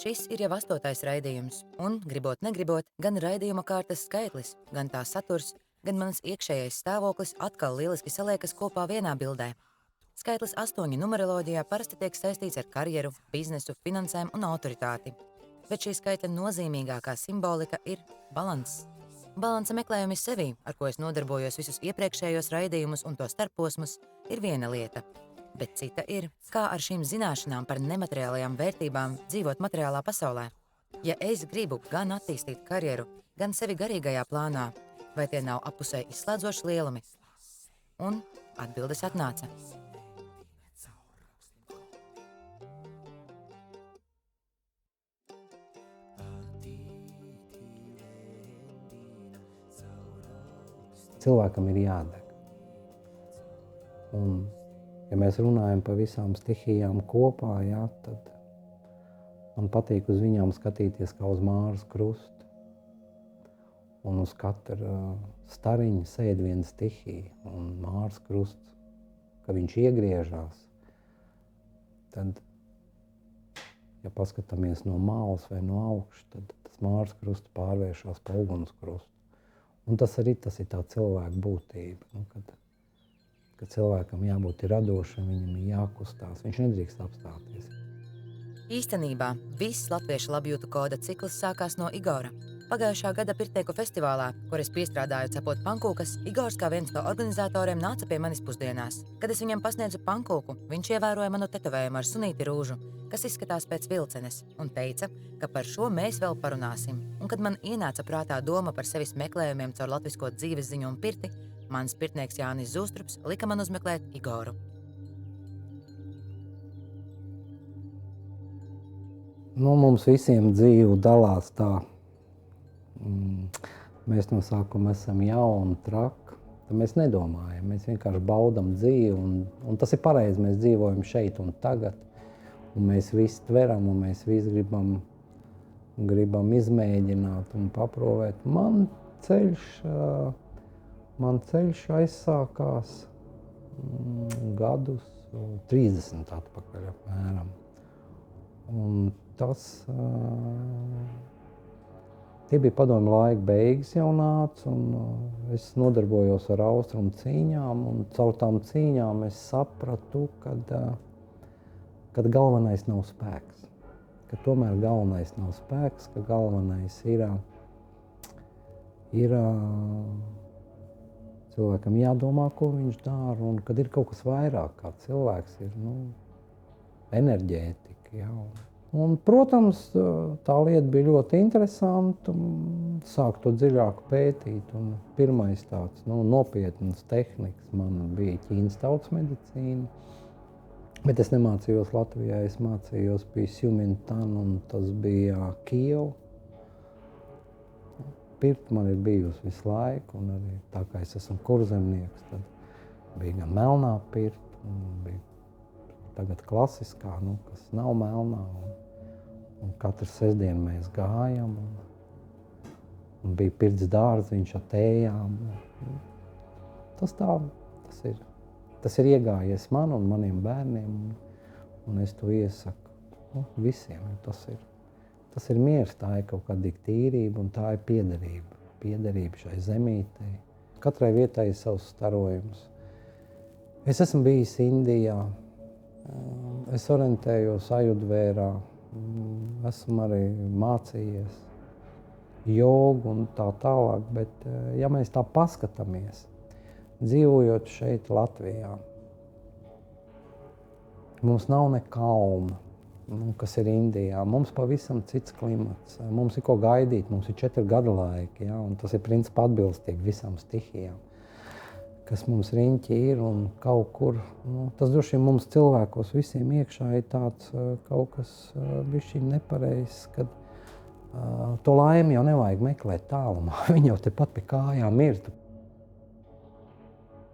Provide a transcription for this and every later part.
Šis ir jau 8. raidījums, un, gribot negribot, gan raidījuma kārtas skaitlis, gan tā saturs, gan mans iekšējais stāvoklis atkal lieliski saliekas kopā vienā bildē. Skaitlis 8 numeroloģijā parasti tiek saistīts ar karjeru, biznesu, finansēm un autoritāti. Bet šī skaitļa nozīmīgākā simbolika ir balanss. Balansa meklējumi sevī, ar ko es nodarbojos visus iepriekšējos raidījumus un to starposmus, ir viena lieta. Bet cita ir, kā ar šīm zināšanām par nemateriālajām vērtībām dzīvot materiālā pasaulē. Ja es gribu gan attīstīt karjeru, gan sevi garīgajā plānā, vai tie nav appusēji izslēdzoši lielumi? Un atbildes atnāca. Cilvēkam ir jādeg. Un, ja mēs runājam par visām stihijām kopā, tad man patīk uz viņām skatīties kā uz Māras krustu. Un uz katru stariņu sēd viena stihija. Un Māras krusts, ka viņš iegriežās, tad, ja paskatāmies no malas vai no augšas, tad tas Māras krusts pārvēršas par uguns krustu. Un tas ir tā cilvēka būtība, kad cilvēkam jābūt radošam, viņam ir jākustās, viņš nedrīkst apstāties. Īstenībā viss latviešu labjūtu koda cikls sākās no Igora. Pagājušā gada Pirtnieku festivālā, kur es piestrādāju cepot pankūkas, Igors kā viens no organizatoriem nāca pie manis pusdienās. Kad es viņam pasniedzu pankūku, viņš ievēroja manu tetovējumu ar sunīti rūžu, kas izskatās pēc vilcenes, un teica, ka par šo mēs vēl parunāsim. Un kad man ienāca prātā doma par sevis meklējumiem caur latvisko dzīves ziņu un pirti, mans pirtnieks Jānis Zūstrups lika man uzmeklēt Igoru. Mums visiem dzīve dalās tā. Mēs no sākuma esam jauni, traki. Tad mēs nedomājam, mēs vienkārši baudam dzīvi. Un tas ir pareizi, mēs dzīvojam šeit un tagad. Un mēs visi tveram, un mēs visi gribam izmēģināt un paprovēt. Man ceļš aizsākās gadus 30 atpakaļ apmēram. Un tie bija padomju laika beigas jau nāca, un es nodarbojos ar austrumu cīņām, un caur tām cīņām es sapratu, kad galvenais nav spēks. Ka tomēr galvenais nav spēks, ka galvenais ir cilvēkam jādomā, ko viņš dara, un kad ir kaut kas vairāk kā cilvēks, ir enerģētika. Ja. Un, protams, tā lieta bija ļoti interesanta, sāku to dziļāk pētīt. Un pirmais tāds nopietnas tehnikas man bija Ķīnas tautas medicīna. Bet es nemācījos Latvijā, es mācījos pie Sjumintan, un tas bija Kijeva. Pirta man ir bijusi visu laiku, un arī tā kā es esmu kurzemnieks, tad bija gan melnā pirta, un bija tagad klasiskā, kas nav melnā. Un katru sestdienu mēs gājam, un bija pirts dārziņš ar tējām. Tas ir iegājies man un maniem bērniem, un es to iesaku visiem. Tas ir miers, tā ir kaut kāda tīrība, un tā ir piederība. Piederība šai zemītei. Katrai vietai ir savs starojums. Es esmu bijis Indijā, es orientējos ajudvērā, esmu arī mācījies jogu un tā tālāk, bet ja mēs tā paskatāmies, dzīvojot šeit Latvijā, mums nav ne kalna, kas ir Indijā. Mums pavisam cits klimats, mums ir ko gaidīt, mums ir 4 gada laiki, ja, un tas ir principā atbilstīgi visām stihijām, kas mums riņķi ir un kaut kur. Tas droši vien mums cilvēkos visiem iekšā ir tāds kaut kas bišķiņ nepareizs, kad to laimi jau nevajag meklēt tālumā, viņa jau tepat pie kājām ir.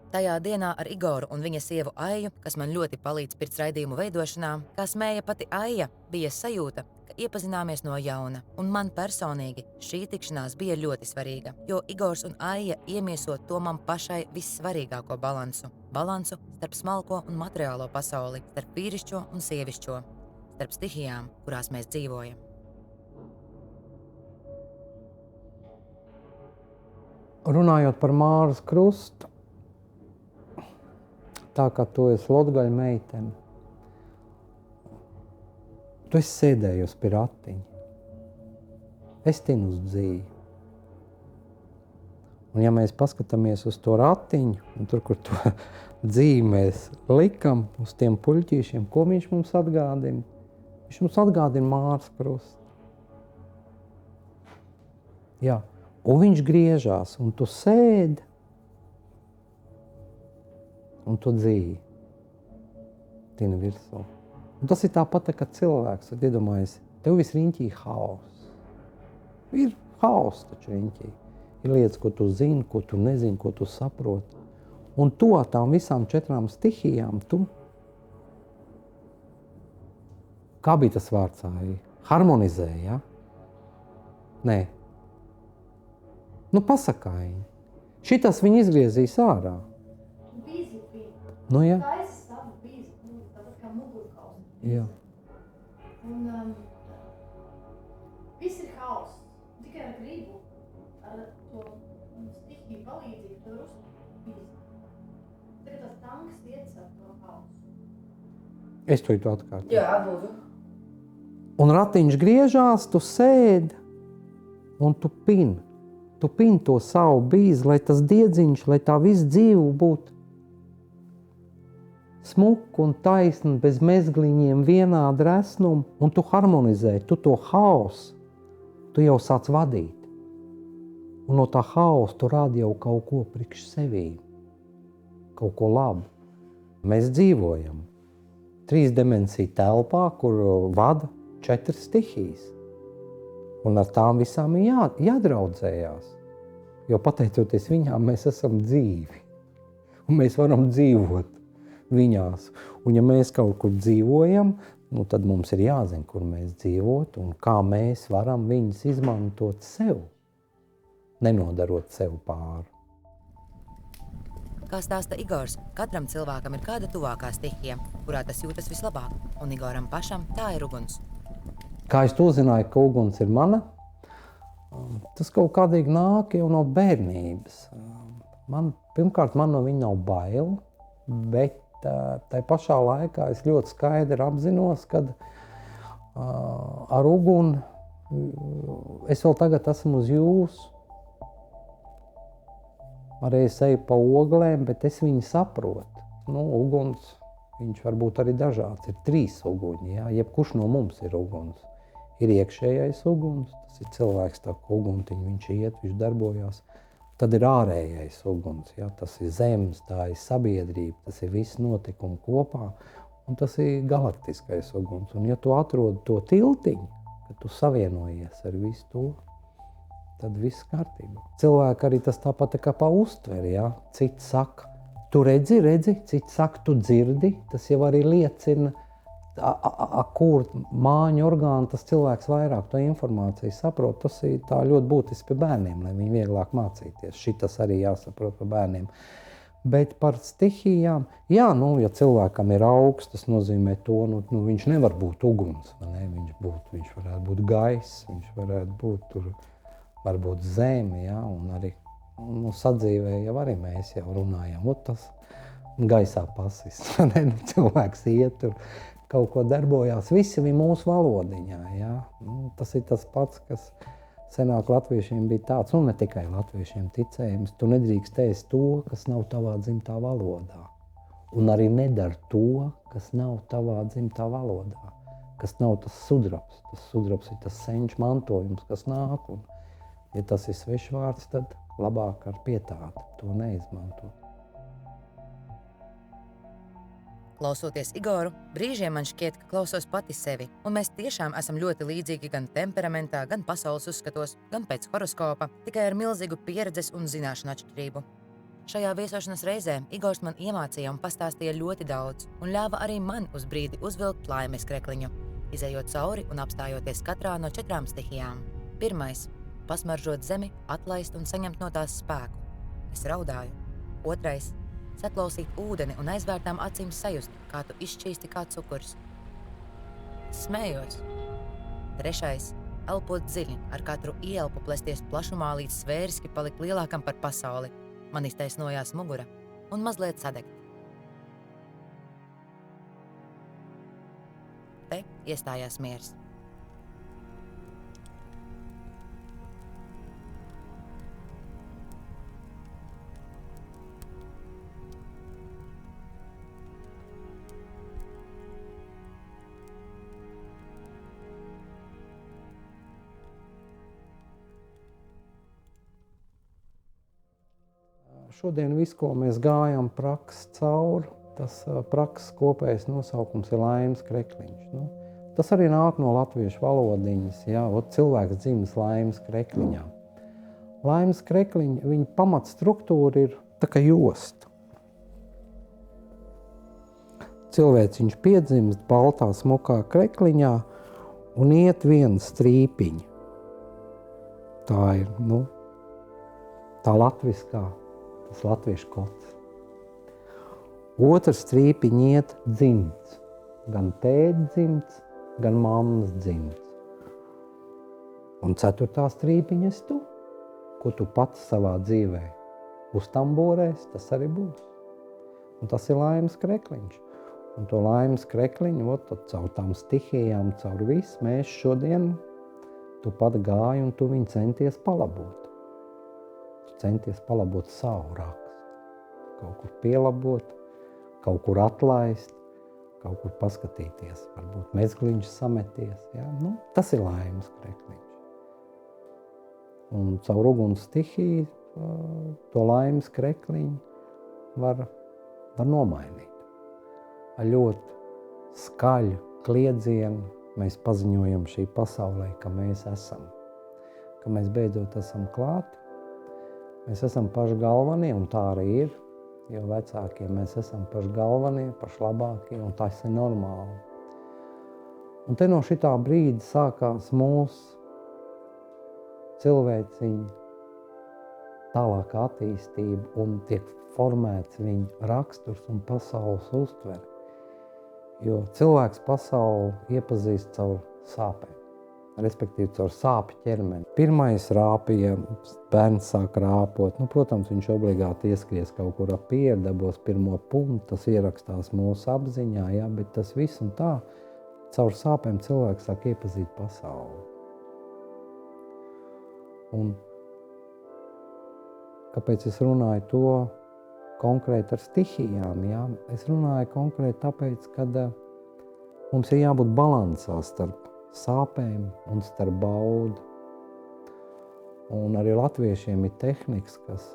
Tajā dienā ar Igoru un viņa sievu Aiju, kas man ļoti palīdz pirts raidījumu veidošanā, kā smēja pati Aija, bija sajūta, ka iepazināmies no jauna. Un man personīgi šī tikšanās bija ļoti svarīga, jo Igors un Aija iemieso to man pašai vissvarīgāko balansu. Balansu starp smalko un materiālo pasauli, starp vīrišķo un sievišķo, starp stihijām, kurās mēs dzīvojam. Runājot par Māras krustu, tā kā tu esi Latgaļu meitene, tu esi sēdējusi pie ratiņa. Es tinu uz dzīvi. Un ja mēs paskatāmies uz to ratiņu, un tur, kur to dzīvi mēs likam uz tiem puļķīšiem, ko viņš mums atgādina? Viņš mums atgādina Māras krustu. Jā, un viņš griežās, un tu sēdi, un tu dzīvi tini virsū. Un tas ir tāpat, kā cilvēks, tad iedomājies, tev viss riņķī haoss. Ir haoss taču riņķī. Ir lietas, ko tu zini, ko tu nezini, ko tu saproti. Un to tām visām 4 stihijām tu, kā bija tas vārds, harmonizē, ja? Nē. Nu, pasakāji. Šitas viņi izgriezīs ārā. Bīzi bija. Nu, ja? Taisa savu bīzi, tāpat kā mugurkauls. Jā. Un viss ir haoss. Tikai ar gribu, ar to stihiju palīdzību, tu var uzstāvēt bīzi. Tagad tas tanks iet ar to haosu. Es to atkārtoju. Jā, lūdzu. Un ratiņš griežās, tu sēdi un tu pini. Tu pini to savu bīzi, lai tas diedziņš, lai tā viss dzīve būtu smuka un taisna, bez mezgliņiem, vienāda resnuma, un tu harmonizē, tu to haosu, tu jau sāc vadīt. Un no tā haosa tu rādi jau kaut ko priekš sevī, kaut ko labu. Mēs dzīvojam 3 dimensiju telpā, kur vada 4 stihijas. Un ar tām visām ir jādraudzējās. Jo pateicoties viņām, mēs esam dzīvi. Un mēs varam dzīvot viņās. Un ja mēs kaut kur dzīvojam, nu tad mums ir jāzina, kur mēs dzīvot un kā mēs varam viņus izmantot sev, nenodarot sev pāri. Kā stāsta Igors, katram cilvēkam ir kāda tuvākā stihija, kurā tas jūtas vislabāk, un Igoram pašam tā ir uguns. Kā es to uzzināju, ka uguns ir mana, tas kaut kādīgi nāk jau no bērnības. Pirmkārt, man no viņa nav bail, bet tai pašā laikā es ļoti skaidri apzinos, kad ar uguni es vēl tagad esmu uz jūsu. Arī es eju pa oglēm, bet es viņu saprotu. Nu, uguns, viņš var būt arī dažāds. Ir 3 uguņi, jā. Jebkurš no mums ir uguns. Ir iekšējais uguns, tas ir cilvēks tā kā uguntiņ, viņš iet, viņš darbojās. Tad ir ārējais uguns, jā. Tas ir zemes, tā ir sabiedrība, tas ir viss notikumi kopā. Un tas ir galaktiskais uguns. Un ja tu atrodi to tiltiņu, kad tu savienojies ar visu to, tad viss kārtībā. Cilvēki arī tas tāpat kā pa uztveri, ja? Cits saka, tu redzi, cits saka, tu dzirdi. Tas jau arī liecina, kur māņu orgānu tas cilvēks vairāk to informāciju saprot. Tas ir tā ļoti būtiski pie bērniem, lai viņi vieglāk mācīties. Šitas arī jāsaprot par bērniem. Bet par stihijām, jā, nu, ja cilvēkam ir augsts, tas nozīmē to, nu, viņš nevar būt uguns, ne? Viņš varētu būt gaiss, viņš varētu būt tur, varbūt zeme, ja, un arī sadzīvē jau arī mēs jau runājam, tas gaisā pasis, ne, cilvēks iet tur, kaut ko darbojās, visi bija mūsu valodiņā, ja, tas ir tas pats, kas senāk latviešiem bija tāds, un ne tikai latviešiem ticējums, tu nedrīkst ēst to, kas nav tavā dzimtā valodā, un arī nedar to, kas nav tavā dzimtā valodā, kas nav tas sudrabs ir tas senču mantojums, kas nāk, un ja tas ir svešvārds, tad labāk ar pietātu to neizmantot. Klausoties Igoru, brīžiem man šķiet, ka klausos pati sevi, un mēs tiešām esam ļoti līdzīgi gan temperamentā, gan pasaules uzskatos, gan pēc horoskopa, tikai ar milzīgu pieredzes un zināšanu atšķirību. Šajā viesošanas reizē Igors man iemācīja un pastāstīja ļoti daudz, un ļāva arī man uz brīdi uzvilkt laimes krekliņu, izejot cauri un apstājoties katrā no 4 stihijām. 1. Pasmaržot zemi, atlaist un saņemt no tās spēku. Es raudāju. 2. Saklausīt ūdeni un aizvērtām acīm sajust, kā tu izšķīsti kā cukurs. Es smējos. 3. elpot dziļi, ar katru ielpu plesties plašumā līdz svēriski palikt lielākam par pasauli. Man iztaisnojās mugura un mazliet sadegt. Te iestājās miers. Šodien viss, ko mēs gājam prakses cauri, tas prakses kopējais nosaukums ir laimes krekliņš. Nu, tas arī nāk no latviešu valodiņas, jā, cilvēks dzimis laimes krekliņā. Laimes krekliņa, viņa pamatstruktūra ir tā kā josta. Cilvēciņš piedzimst baltā smukā krekliņā un iet viena strīpiņa. Tā ir, tā latviskā. Tas latviešu kods. Otrs strīpiņš iet dzimts. Gan tēta dzimts, gan mammas dzimts. Un ceturtā strīpiņa esi tu, ko tu pats savā dzīvē uztamborēs, tas arī būs. Un tas ir laimes krekliņš. Un to laimes krekliņu, tad caur tām stihijām, caur visu, mēs šodien, tu pat gāji un tu viņu centies palabot. Centies palabot savu rakstu, kaut kur pielabot, kaut kur atlaist, kaut kur paskatīties, varbūt mezgliņš sameties. Ja? Tas ir laimes krekliņš. Un caur uguns stihiju to laimes krekliņu var nomainīt. Ar ļoti skaļu kliedzienu mēs paziņojam šī pasaulē, ka mēs esam, ka mēs beidzot esam klāti. Mēs esam paši galvenie, un tā arī ir, jo vecākie mēs esam paši galvenie, paši labākie, un tas ir normāli. Un te no šitā brīdi sākās mūsu cilvēciņa tālākā attīstība un tiek formēts viņa raksturs un pasaules uztvere. Jo cilvēks pasauli iepazīst caur sāpēm. Respektīvi, caur sāpju ķermeni. Pirmais rāpīja, bērns sāk rāpot. Protams, viņš obligāti ieskries kaut kur ap pieru, dabos pirmo punktu, tas ierakstās mūsu apziņā, jā, bet tas viss un tā, caur sāpēm cilvēks sāk iepazīt pasauli. Un kāpēc es runāju to konkrēti ar stihijām? Jā? Es runāju konkrēti tāpēc, ka mums ir jābūt balansā starp sāpēm un starp baudu. Un arī latviešiem ir tehnikas, kas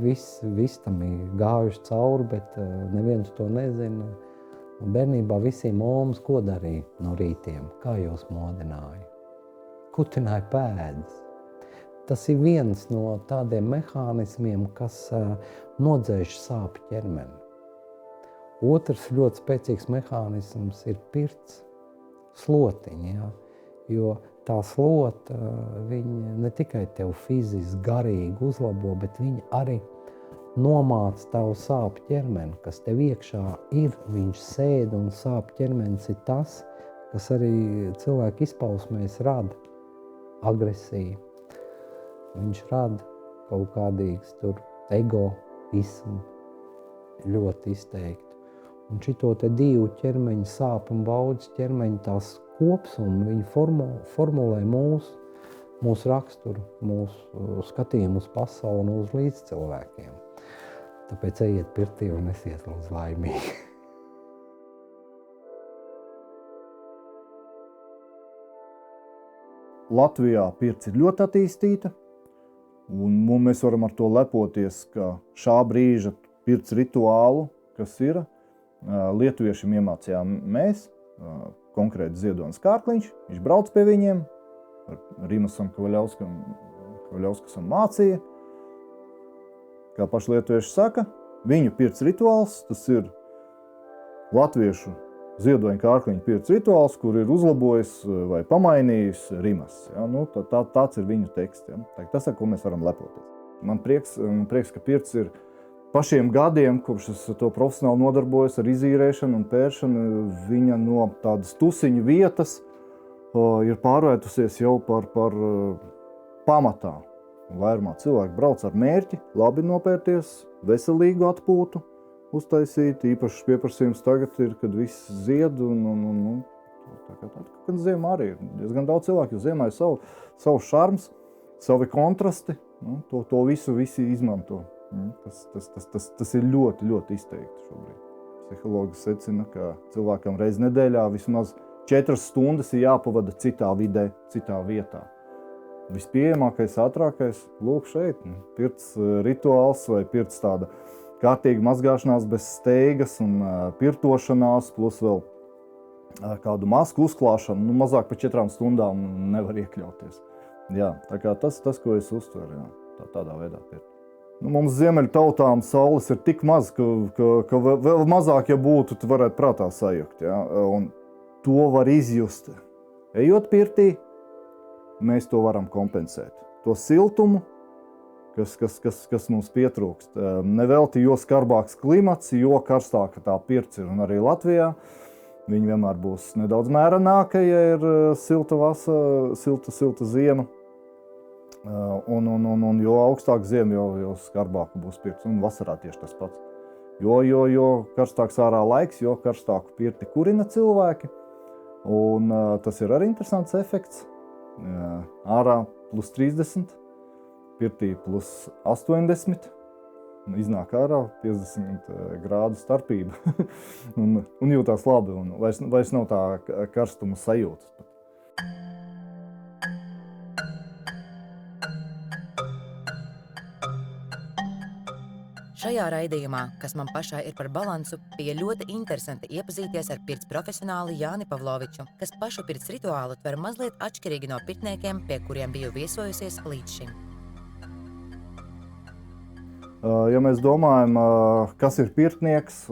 viss tam ir gājuši cauri, bet neviens to nezina. Bērnībā visiem omas ko darīja no rītiem, kā jūs modināja? Kutināja pēdas. Tas ir viens no tādiem mehānismiem, kas nodzēš sāpju ķermeni. Otrs ļoti spēcīgs mehānisms ir pirts. Slotiņa, jā, jo tā slota, viņa ne tikai tev fiziski, garīgi uzlabo, bet viņa arī nomāca tavu sāpju ķermeni, kas tev iekšā ir, viņš sēd un sāpju ķermenis ir tas, kas arī cilvēku izpausmēs rada agresiju. Viņš rada kaut kādīgs tur egoismu ļoti izteikti. Un šito te divu ķermeņa sāp un baudas ķermeņa tās kopsumu, viņi formulē mūsu raksturu, mūsu skatījumu uz pasauli un uz līdzcilvēkiem. Tāpēc ejiet pirtī un esiet lūdzu laimīgi. Latvijā pirts ir ļoti attīstīta, un mēs varam ar to lepoties, ka šā brīža pirts rituālu, kas ir, lietuviešiem iemācījām mēs, konkrēti Ziedonis Kārkliņš, viņš brauc pie viņiem, Rimasam Kavaļauskas mācīja, kā paši lietuvieši saka, viņu pirts rituāls, tas ir latviešu Ziedoņa Kārkliņa pirts rituāls, kur ir uzlabojis vai pamainījis Rimas. Ja? Tāds ir viņu teksts. Ja? Tas, ar ko mēs varam lepoties. Man prieks, ka pirts ir pašiem gadiem, kopš es to profesionāli nodarbojos ar izīrēšanu un pēršanu, viņa no tādas tusiņu vietas ir pārvērtusies jau par pamatā. Vairumā cilvēki brauc ar mērķi, labi nopērties, veselīgu atpūtu uztaisīt. Īpašs pieprasījums tagad ir, kad viss zied un kad ziemā arī ir diezgan daudz cilvēku, jo ziemā ir savu šarms, savi kontrasti, to visu visi izmanto. Tas ir ļoti, ļoti izteikti šobrīd. Psihologi secina, ka cilvēkam reiz nedēļā vismaz 4 stundas ir jāpavada citā vidē, citā vietā. Vispieejamākais, ātrākais, lūk šeit, pirts rituāls vai pirts tāda kārtīga mazgāšanās bez steigas un pirtošanās, plus vēl kādu masku uzklāšanu, mazāk par 4 stundām nevar iekļauties. Jā, tā kā tas, ko es uztveru, jā, tādā veidā pirt. Mums ziemeļu tautām saules ir tik maz, ka vēl mazāk, ja būtu, tu varētu prātā sajukt. Ja? Un to var izjust. Ejot pirtī, mēs to varam kompensēt. To siltumu, kas mums pietrūkst. Nevelti, jo skarbāks klimats, jo karstāka tā pirts ir. Un arī Latvijā viņi vienmēr būs nedaudz mērenāka, ja ir silta ziema. Un jo augstāk ziema, jo skarbāka būs pirts. Un vasarā tieši tas pats. Jo karstāks ārā laiks, jo karstāku pirti kurina cilvēki. Un tas ir arī interesants efekts. Ārā plus 30, pirtī plus 80. Iznāk ārā 50 grādu starpība. un jūtās labi. Un vairs nav tā karstuma sajūtas. Šajā raidījumā, kas man pašai ir par balansu, bija ļoti interesanti iepazīties ar pirts profesionāli Jāni Pavloviču, kas pašu pirts rituālu tver mazliet atšķirīgi no pirtniekiem, pie kuriem biju viesojusies līdz šim. Ja mēs domājam, kas ir pirtnieks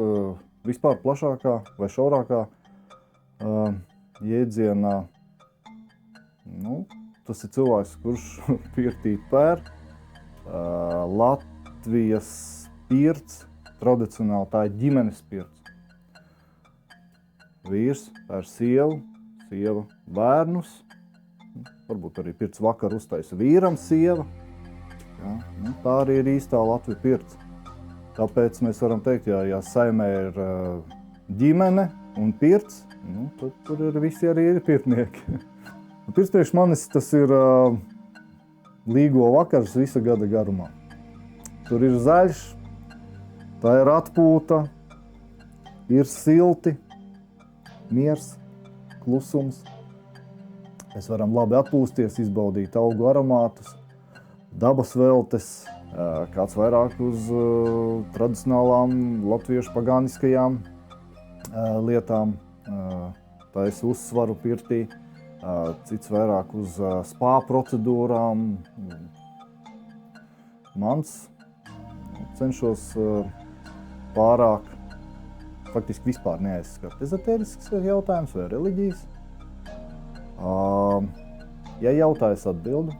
vispār plašākā vai šaurākā jēdzienā, tas ir cilvēks, kurš pirtī pēr. Latvijas pirts, tradicionāli tā ir ģimenes pirts. Vīrs pēr sievu, sieva bērnus, varbūt arī pirts vakar uztaisa vīram sieva. Ja, tā arī ir īstā Latvijas pirts. Tāpēc mēs varam teikt, ja saimē ir ģimene un pirts, tad tur ir visi arī ir pirtnieki. Pirts priekš manis tas ir līgo vakars visa gada garumā. Tur ir zaļš, tā ir atpūta, ir silti, miers, klusums. Mēs varam labi atpūsties, izbaudīt augu aromātus, dabas veltes, kāds vairāk uz tradicionālām latviešu pagāniskajām lietām. Tā es uzsvaru pirtī, cits vairāk uz spā procedūrām. Mans cenšos pārāk, faktiski vispār neaizskart ezotērisks jautājums vai reliģijas. Ja jautājas atbildu,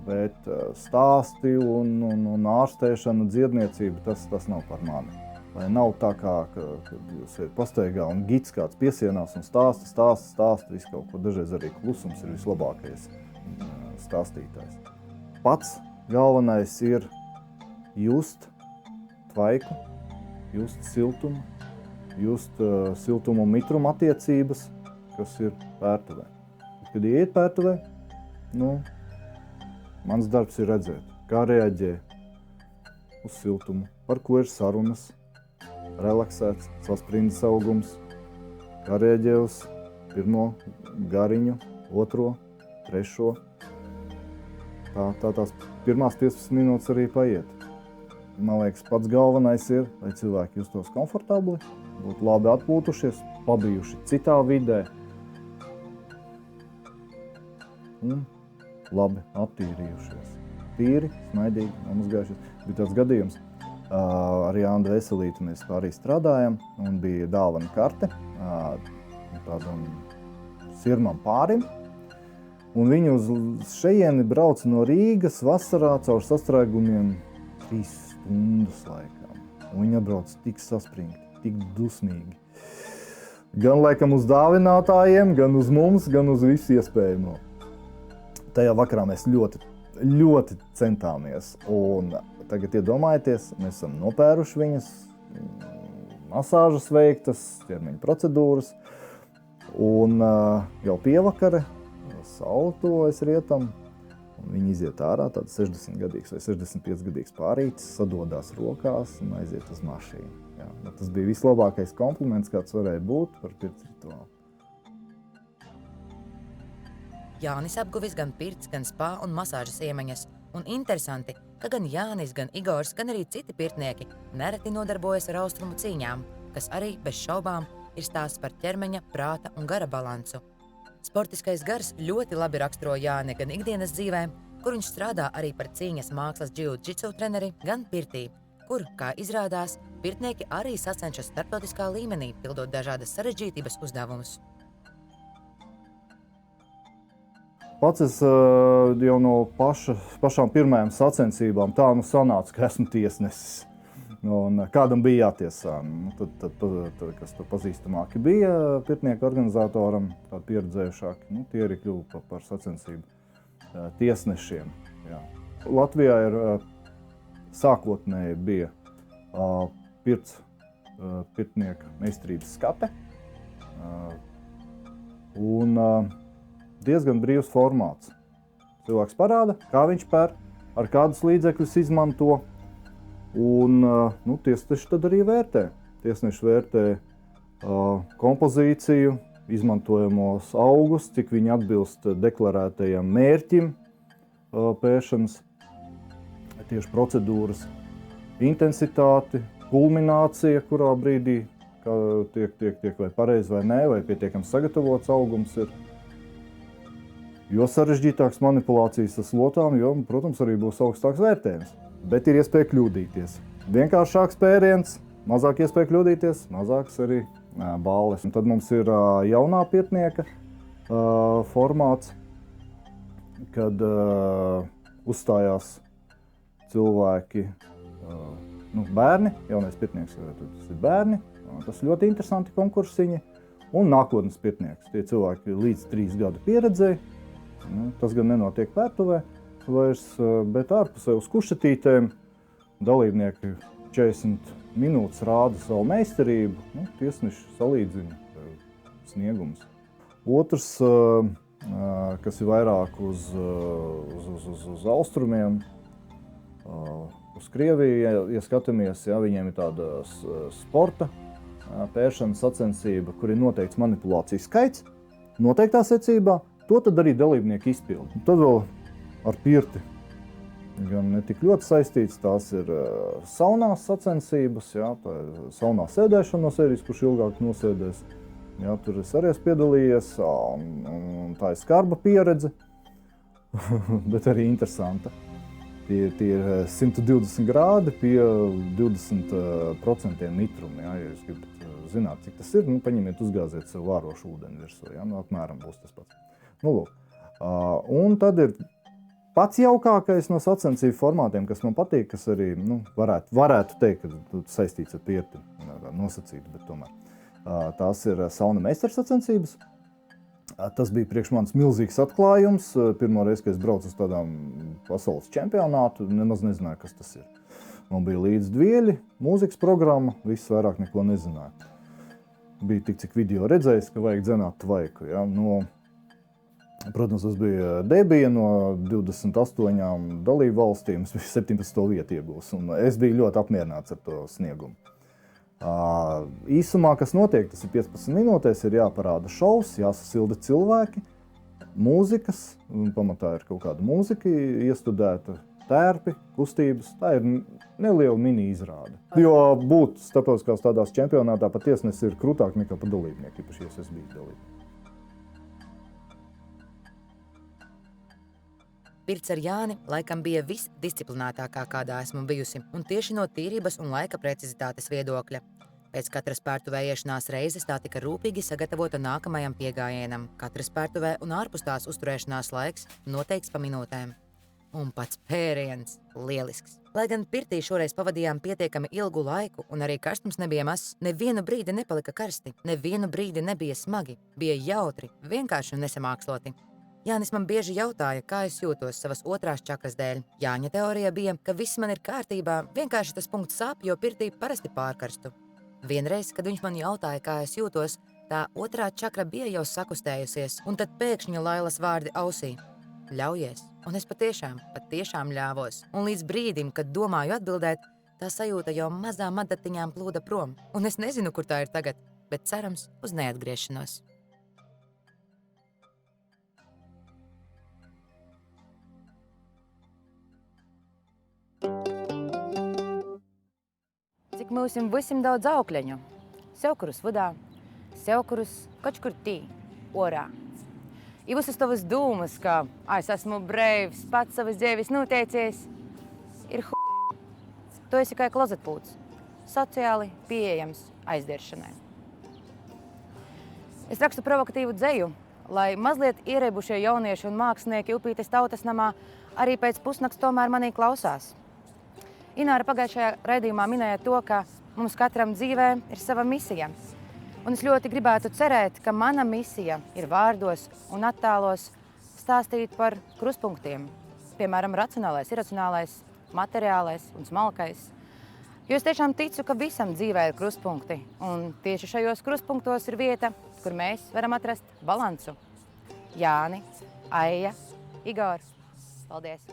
bet stāsti un ārstēšana, dziedniecība, tas nav par mani. Lai nav tā kā, kad jūs ejat pastaigā un gids kāds piesienās un stāsta visu kaut ko. Dažreiz arī klusums ir vislabākais stāstītājs. Pats galvenais ir just tvaiku, just siltumu, just siltumu un mitrumu attiecības, kas ir pērtuvē. Kad ieiet pērtuvē, mans darbs ir redzēt, kā reaģē uz siltumu, par ko ir sarunas, relaksēts, sasprindas augums, kā reaģē uz pirmo gariņu, otro, trešo. Tās pirmās 15 minūtes arī paiet. Man liekas, pats galvenais ir, lai cilvēki justos komfortabli, būtu labi atpūtušies, pabijuši citā vidē un labi attīrījušies. Tīri, smaidīgi, nomazgājušies. Bija tāds gadījums, arī Andu Veselītu mēs arī strādājam, un bija dāvana karte tādam sirmam pārim. Un viņi uz šejieni brauca no Rīgas vasarā caur sastrēgumiem 3 stundas laikā. Un viņi atbrauca tik saspringti, tik dusmīgi. Gan laikam uz dāvinātājiem, gan uz mums, gan uz visu iespējamo. Tajā vakarā mēs ļoti, ļoti centāmies. Un tagad iedomājieties, mēs esam nopēruši viņas, masāžas veiktas, ķermeņa procedūras. Un jau pievakare, saule tuvojas rietam, un viņi iziet ārā, tāds 60-gadīgs vai 65-gadīgs pārītis, sadodās rokās un aiziet uz mašīnu. Jā, tas bija vislabākais kompliments, kāds varēja būt par pirts rituālu. Jānis apguvis gan pirts, gan spā un masāžas iemaņas. Un interesanti, ka gan Jānis, gan Igors, gan arī citi pirtnieki nereti nodarbojas ar austrumu cīņām, kas arī bez šaubām ir stāsts par ķermeņa, prāta un gara balansu. Sportiskais gars ļoti labi raksturo Jāni gan ikdienas dzīvē, kur viņš strādā arī par cīņas mākslas džiu-džitsu treneri, gan pirtī, kur, kā izrādās, pirtnieki arī sacenšas starptautiskā līmenī, pildot dažādas sarežģītības uzdevumus. Pats es jau no pašām pirmajām sacensībām tā sanāca, ka esmu tiesnesis. Un kādam bija jātiesā. Tad, kas tur pazīstamāki bija pirtnieku organizatoram, tādi pieredzējušāki, tie arī kļuva par sacensību tiesnešiem. Jā. Latvijā ir sākotnēji bija pirtnieka meistarības skate un diezgan brīvs formāts. Cilvēks parāda, kā viņš pēr, ar kādus līdzekļus izmanto. Un tiesneši tad arī vērtē. Tiesneši vērtē kompozīciju, izmantojamos augus, cik viņi atbilst deklarētajam mērķim pēšanas, tieši procedūras, intensitāti, kulminācija, kurā brīdī tiek vai pareizi vai nē, vai pietiekams sagatavots augums ir. Jo sarežģītāks manipulācijas ar slotām, jo, protams, arī būs augstāks vērtējums. Bet ir iespēja kļūdīties. Vienkāršāks pēriens, mazāk iespēja kļūdīties, mazāks arī balles. Un tad mums ir jaunā pirtnieka formāts, kad uzstājās cilvēki, bērni, jaunais pirtnieks, tas ir bērni, tas ļoti interesanti konkursiņi, un nākotnes pirtnieks, tie cilvēki līdz 3 gadu pieredzēja. Tas gan nenotiek pērtuvē vairs, bet ārpusē uz kušetītēm dalībnieki 40 minūtes rāda savu meistarību, tiesneši salīdzina sniegumus. Otrs, kas ir vairāk uz austrumiem, uz Krieviju, ja skatāmies, viņiem ir tāda sporta pēršanas sacensība, kur ir noteikts manipulācijas skaits, noteiktā secībā, to tad arī dalībnieki izpilda. Tad vēl ar pirti gan ne tik ļoti saistīts, tās ir saunās sacensības, tā ir saunā sēdēšana no sērijas, kurš ilgāk nosēdēs. Tur es arī esmu piedalījies, un tā ir skarba pieredze, bet arī interesanta. Tie ir 120 grādi pie 20% nitruma. Ja jūs gribat zināt, cik tas ir, paņemiet uzgāziet sev vārošu ūdeni virsū, apmēram būs tas pats. Lūk. Un tad ir pats jaukākais no sacensību formātiem, kas man patīk, kas arī varētu teikt, ka saistīts ar pirti, nosacīti, bet tomēr. Tās ir sauna meistaru sacensības. Tas bija priekš manis milzīgs atklājums. Pirmo reizi, kad es braucu uz tādām pasaules čempionātu, nemaz nezināju, kas tas ir. Man bija līdz dvieļi, mūzikas programma, viss vairāk neko nezināju. Bija tik, cik video redzējis, ka vajag dzenāt tvaiku. Ja? Protams, tas bija debija no 28 dalību valstīm, es 17. vietu iegūs, un es biju ļoti apmierināts ar to sniegumu. Īsumā, kas notiek, tas ir 15 minūtēs, ir jāparāda šovs, jāsasilda cilvēki, mūzikas, pamatā ir kaut kāda mūzika, iestudēta tērpi, kustības, tā ir neliela mini izrāde. Jo būt starptautiskās tādās čempionātā pat tiesnesis ir krūtāk nekā pat dalībnieki, īpaši, ja es biju dalībnieki. Pirts ar Jāni laikam bija visdisciplinētākā, kādā esmu bijusi, un tieši no tīrības un laika precizitātes viedokļa. Pēc katras pērtuvē iešanās reizes tā tika rūpīgi sagatavota nākamajam piegājienam. Katras pērtuvē un ārpus tās uzturēšanās laiks noteikts pa minūtēm. Un pats pēriens lielisks. Lai gan pirtī šoreiz pavadījām pietiekami ilgu laiku un arī karstums nebija mazs, nevienu brīdi nepalika karsti, nevienu brīdi nebija smagi, bija jautri, vienkārši un nesamāksloti. Jānis man bieži jautāja, kā es jūtos savas otrās čakras dēļ. Jāņa teorija bija, ka viss man ir kārtībā, vienkārši tas punkts sāp, jo pirtī parasti pārkarstu. Vienreiz, kad viņš man jautāja, kā es jūtos, tā otrā čakra bija jau sakustējusies, un tad pēkšņi Lailas vārdi ausī. Ļaujies, un es patiešām ļāvos, un līdz brīdim, kad domāju atbildēt, tā sajūta jau mazām adatiņām plūda prom, un es nezinu, kur tā ir tagad, bet cerams uz neatgriešanos. Cik mūsim visiem daudz aukļeņu, sev kurus vodā, sev kurus kaut kur tī, orā. I visas tavas dūmas, ka es esmu breivs, pats savas dzīves noteicies, ir Tu esi kā klozetpūds, sociāli pieejams aizdzeršanai. Es rakstu provokatīvu dzeju, lai mazliet ierēbušie jaunieši un mākslinieki Upītes tautas namā arī pēc pusnakts tomēr manī klausās. Ināra pagājušajā raidījumā minēja to, ka mums katram dzīvē ir sava misija. Un es ļoti gribētu cerēt, ka mana misija ir vārdos un attēlos stāstīt par krustpunktiem. Piemēram, racionālais, iracionālais, materiālais un smalkais. Jo es tiešām ticu, ka visam dzīvē ir krustpunkti. Un tieši šajos krustpunktos ir vieta, kur mēs varam atrast balansu. Jāni, Aija, Igor. Paldies!